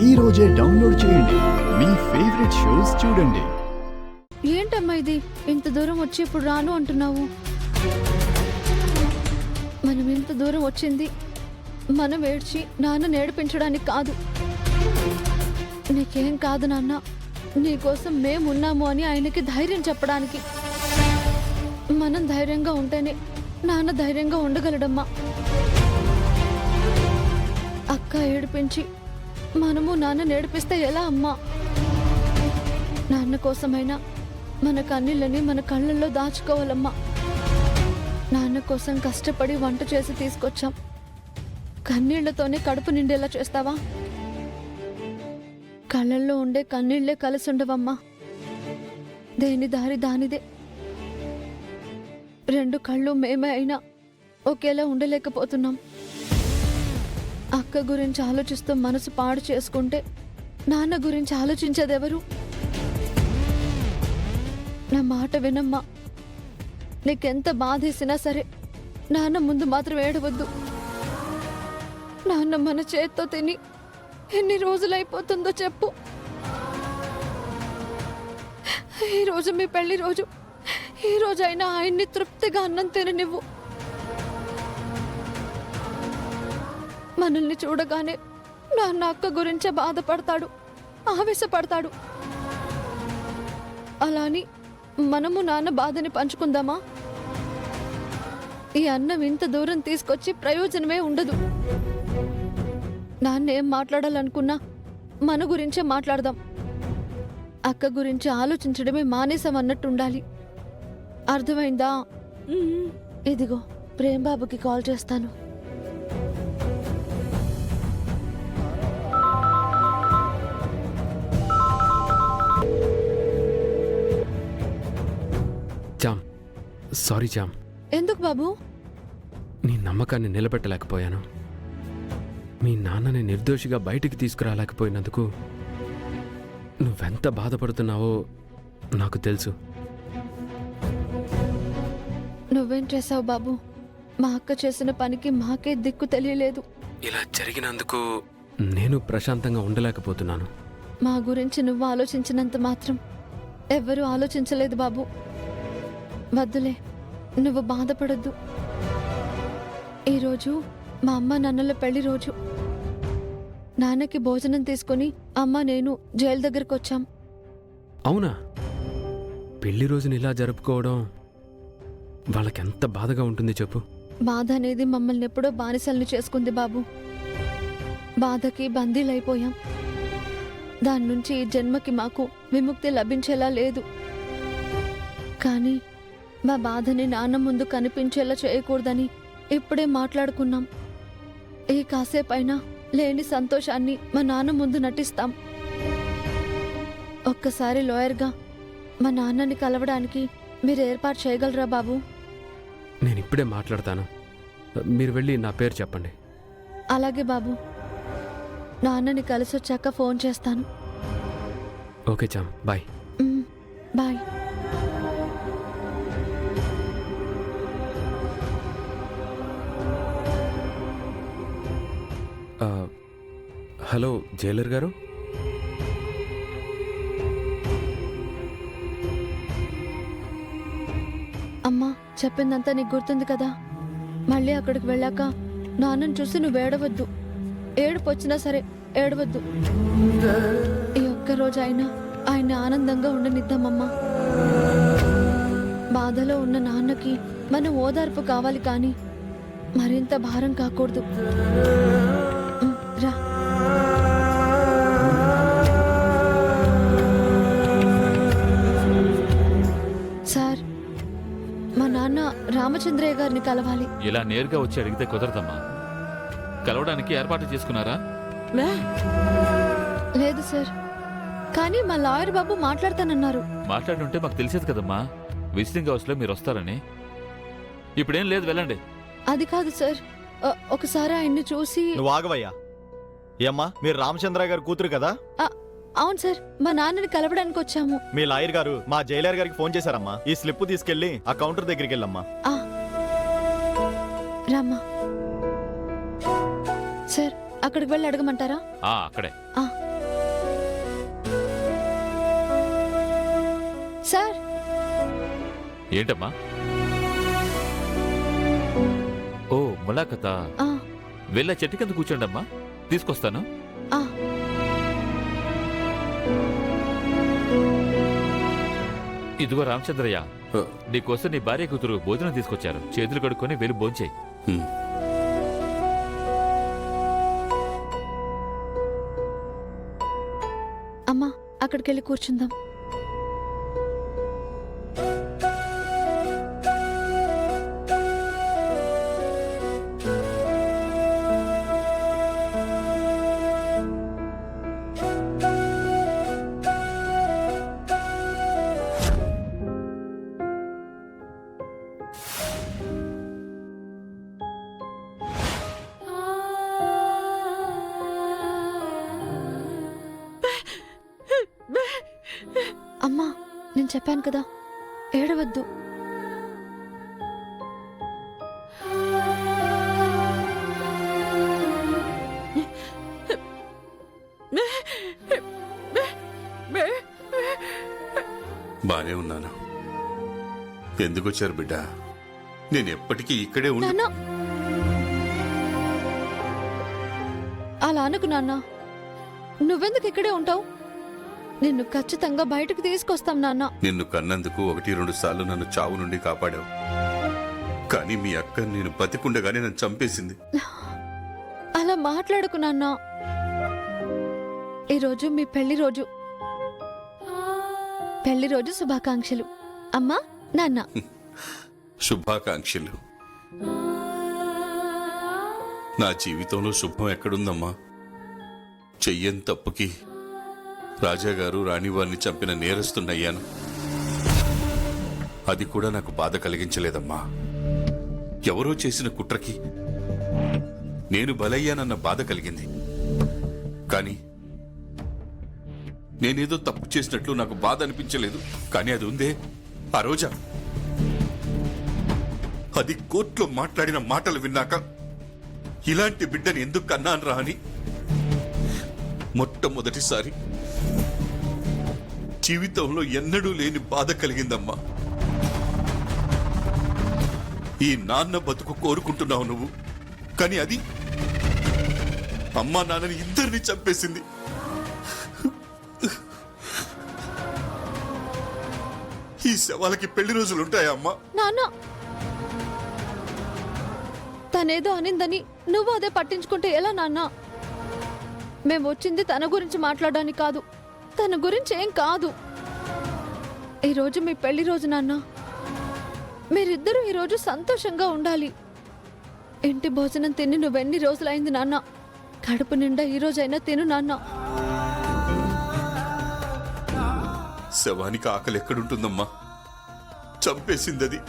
ఈ రోజే డౌన్లోడ్ చేయండి. మీ ఫేవరెట్ షోస్ చూడండి. ఏంటమ్మా ఇది, ఇంత దూరం వచ్చి ఇప్పుడు రాను అంటున్నావు? మనం ఇంత దూరం వచ్చింది మనం ఏడ్చి నాన్న నేర్పించడానికి కాదు. నీకేం కాదు నాన్న, నీకోసం మేమున్నాము అని ఆయనకి ధైర్యం చెప్పడానికి. మనం ధైర్యంగా ఉంటేనే నాన్న ధైర్యంగా ఉండగలడమ్మా. అక్క ఏడిపించి మనము నాన్న నేర్పిస్తే ఎలా అమ్మా? నాన్న కోసమైనా మన కన్నీళ్ళని మన కళ్ళల్లో దాచుకోవాలమ్మా. నాన్న కోసం కష్టపడి వంట చేసి తీసుకొచ్చాం. కన్నీళ్లతోనే కడుపు నిండేలా చేస్తావా? కళ్ళల్లో ఉండే కన్నీళ్లే కలిసి ఉండవమ్మా. దేని దారి దానిదే. రెండు కళ్ళు మేమే అయినా ఒకేలా ఉండలేకపోతున్నాం. అక్క గురించి ఆలోచిస్తూ మనసు పాడు చేసుకుంటే నాన్న గురించి ఆలోచించేదెవరు? నా మాట వినమ్మా. నీకెంత బాధేసినా సరే నాన్న ముందు మాత్రం ఏడవద్దు. నాన్న మన చేత్తో తిని ఎన్ని రోజులైపోతుందో చెప్పు. ఈరోజు మీ పెళ్లి రోజు. ఈ రోజైనా ఆయన్ని తృప్తిగా అన్నం తిననివ్వు. మనల్ని చూడగానే నాన్న అక్క గురించే బాధపడతాడు, ఆవేశపడతాడు. అలాని మనము నాన్న బాధని పంచుకుందామా? ఈ అన్నం ఇంత దూరం తీసుకొచ్చి ప్రయోజనమే ఉండదు. నాన్న ఏం మాట్లాడాలనుకున్నా మన గురించే మాట్లాడదాం. అక్క గురించి ఆలోచించడమే మానేసామన్నట్టు ఉండాలి. అర్థమైందా? ఇదిగో ప్రేమ్బాబుకి కాల్ చేస్తాను. Jam, sorry jam. ఎందుకు బాబు? నీ నమ్మకాన్ని నిలబెట్టలేకపోయాను. మీ నాన్నని నిర్దోషిగా బయటికి తీసుకురాలేకపోయినందుకు నువ్వెంత బాధపడుతున్నావో నాకు తెలుసు. నువ్వేం చేసావు బాబు? మా అక్క చేసిన పనికి మాకే దిక్కు తెలియలేదు. ఇలా జరిగినందుకు నేను ప్రశాంతంగా ఉండలేకపోతున్నాను. మా గురించి నువ్వు ఆలోచించినంత మాత్రం ఎవ్వరూ ఆలోచించలేదు బాబు. వద్దులే, నువ్వు బాధపడద్దు. ఈరోజు మా అమ్మ నాన్నల పెళ్లి రోజు. నాన్నకి భోజనం తీసుకుని అమ్మ నేను జైలు దగ్గరకు వచ్చాం. అవునా? పెళ్లి రోజుని ఇలా జరుపుకోవడం వాళ్ళకెంత బాధగా ఉంటుంది చెప్పు. బాధ అనేది మమ్మల్ని ఎప్పుడో బానిసల్ని చేసుకుంది బాబు. బాధకి బందీలైపోయాం. దాని నుంచి ఈ జన్మకి మాకు విముక్తి లభించేలా లేదు. కానీ మా బాధని నాన్న ముందు కనిపించేలా చేయకూడదని ఇప్పుడే మాట్లాడుకున్నాం. ఈ కాసేపైనా లేని సంతోషాన్ని మా నాన్న ముందు నటిస్తాం. ఒక్కసారి లాయర్గా మా నాన్నని కలవడానికి మీరు ఏర్పాటు చేయగలరా బాబు? నేను ఇప్పుడే మాట్లాడతాను. మీరు వెళ్ళి నా పేరు చెప్పండి. అలాగే బాబు. నాన్నని కలిసొచ్చాక ఫోన్ చేస్తాను. ఓకే జామ్, బాయ్. బాయ్. హలో జైలర్ గారు. అమ్మా, చెప్పిందంతా నీకు గుర్తుంది కదా? మళ్ళీ అక్కడికి వెళ్ళాక నాన్నని చూసి నువ్వు ఏడవద్దు. ఏడుపు వచ్చినా సరే ఏడవద్దు. ఈ ఒక్కరోజు అయినా ఆయన్ని ఆనందంగా ఉండనిద్దామమ్మా. బాధలో ఉన్న నాన్నకి మన ఓదార్పు కావాలి, కానీ మరింత భారం కాకూడదు. రా. సార్, మా నాన్న రామచంద్రయ్య గారిని కలవాలి. ఇలా నేరుగా వచ్చి అడిగితే కుదరదమ్మా. కలవడానికి ఏర్పాటు చేసుకున్నారా? లేదు సార్, కానీ మా లాయర్ బాబు మాట్లాడతానన్నారు. మాట్లాడుంటే మాకు తెలిసేది కదమ్మా విజిటింగ్ హౌస్ లో మీరు వస్తారని. ఇప్పుడేం లేదు, వెళ్ళండి. అది కాదు సార్, ఒకసారి ఆయన్ని చూసి. నువ్వు ఆగవయ్యా. ఏమ్మా, మీరు రామచంద్ర గారి కూతురు కదా? అవును సార్, మా నాన్నని కలవడానికి వచ్చాము. మీ లాయర్ గారు మా జైలర్ గారికి ఫోన్ చేశారమ్మా. ఈ స్లిప్ తీసుకెళ్లి ఆ కౌంటర్ దగ్గరికి వెళ్ళమ్మా. రామ్మా. సార్, అక్కడికి వెళ్ళి అడగమంటారా? అక్కడే. ఏంటమ్మా? ఓ ములాఖతా. ఆ, వెళ్ళా చెట్టు కింద కూర్చోండమ్మా, తీసుకొస్తాను. ఆ. ఇదిగో రామచంద్రయ్య, నీకోసం నీ భార్య కూతురు భోజనం తీసుకొచ్చారు. చేతులు కడుక్కొని వెళ్ళి భోంచేయి. అమ్మా అక్కడికెళ్ళి కూర్చుందాం. అమ్మా నేను చెప్పాను కదా, ఏడవద్దు. బానే ఉన్నాను. ఎందుకు వచ్చారు బిడ్డ? నేను ఎప్పటికీ ఇక్కడే ఉన్నా. నాన్న అలా అనుకు నాన్న, నువ్వెందుకు ఇక్కడే ఉంటావు? నిన్ను ఖచ్చితంగా బయటకు తీసుకొస్తాం నాన్న. నిన్ను కన్నందుకు 1-2 సార్లు నన్ను చావు నుండి కాపాడావు. కానీ మీ అక్క నేను బతికుండగానే నన్ను చంపేసింది. అలా మాట్లాడకు నాన్న. ఈరోజు మీ పెళ్లి రోజు. పెళ్లి రోజు శుభాకాంక్షలు అమ్మా నాన్న. శుభాకాంక్షలు. నా జీవితంలో శుభం ఎక్కడుందమ్మా? చెయ్యని తప్పుకి రాజాగారు రాణివారిని చంపిన నేరస్తున్నయ్యాను. అది కూడా నాకు బాధ కలిగించలేదమ్మా. ఎవరో చేసిన కుట్రకి నేను బలయ్యానన్న బాధ కలిగింది. కానీ నేనేదో తప్పు చేసినట్లు నాకు బాధ అనిపించలేదు. కానీ అది ఉందే ఆ రోజా, అది కోర్టులో మాట్లాడిన మాటలు విన్నాక ఇలాంటి బిడ్డని ఎందుకు కన్నాను రా అని మొట్టమొదటిసారి జీవితంలో ఎన్నడూ లేని బాధ కలిగిందమ్మా. ఈ నాన్న బతుకు కోరుకుంటున్నావు నువ్వు, కానీ అది అమ్మా నాన్నని ఇద్దరిని చంపేసింది. ఈ శవాలకి పెళ్లి రోజులుంటాయా అమ్మా? నాన్న తనేదో అనిందని నువ్వు అదే పట్టించుకుంటే ఎలా నాన్న? మేము వచ్చింది తన గురించి మాట్లాడడానికి కాదు, తన గురించి ఏం కాదు. ఈరోజు మీ పెళ్లి రోజు నాన్న. మీరిద్దరూ ఈరోజు సంతోషంగా ఉండాలి. ఇంటి భోజనం తిని నువ్వెన్ని రోజులైంది నాన్న? కడుపు నిండా ఈ రోజైనా తిను నాన్న. శవానికి ఆకలి ఎక్కడుంటుందమ్మా? చంపేసింది అది.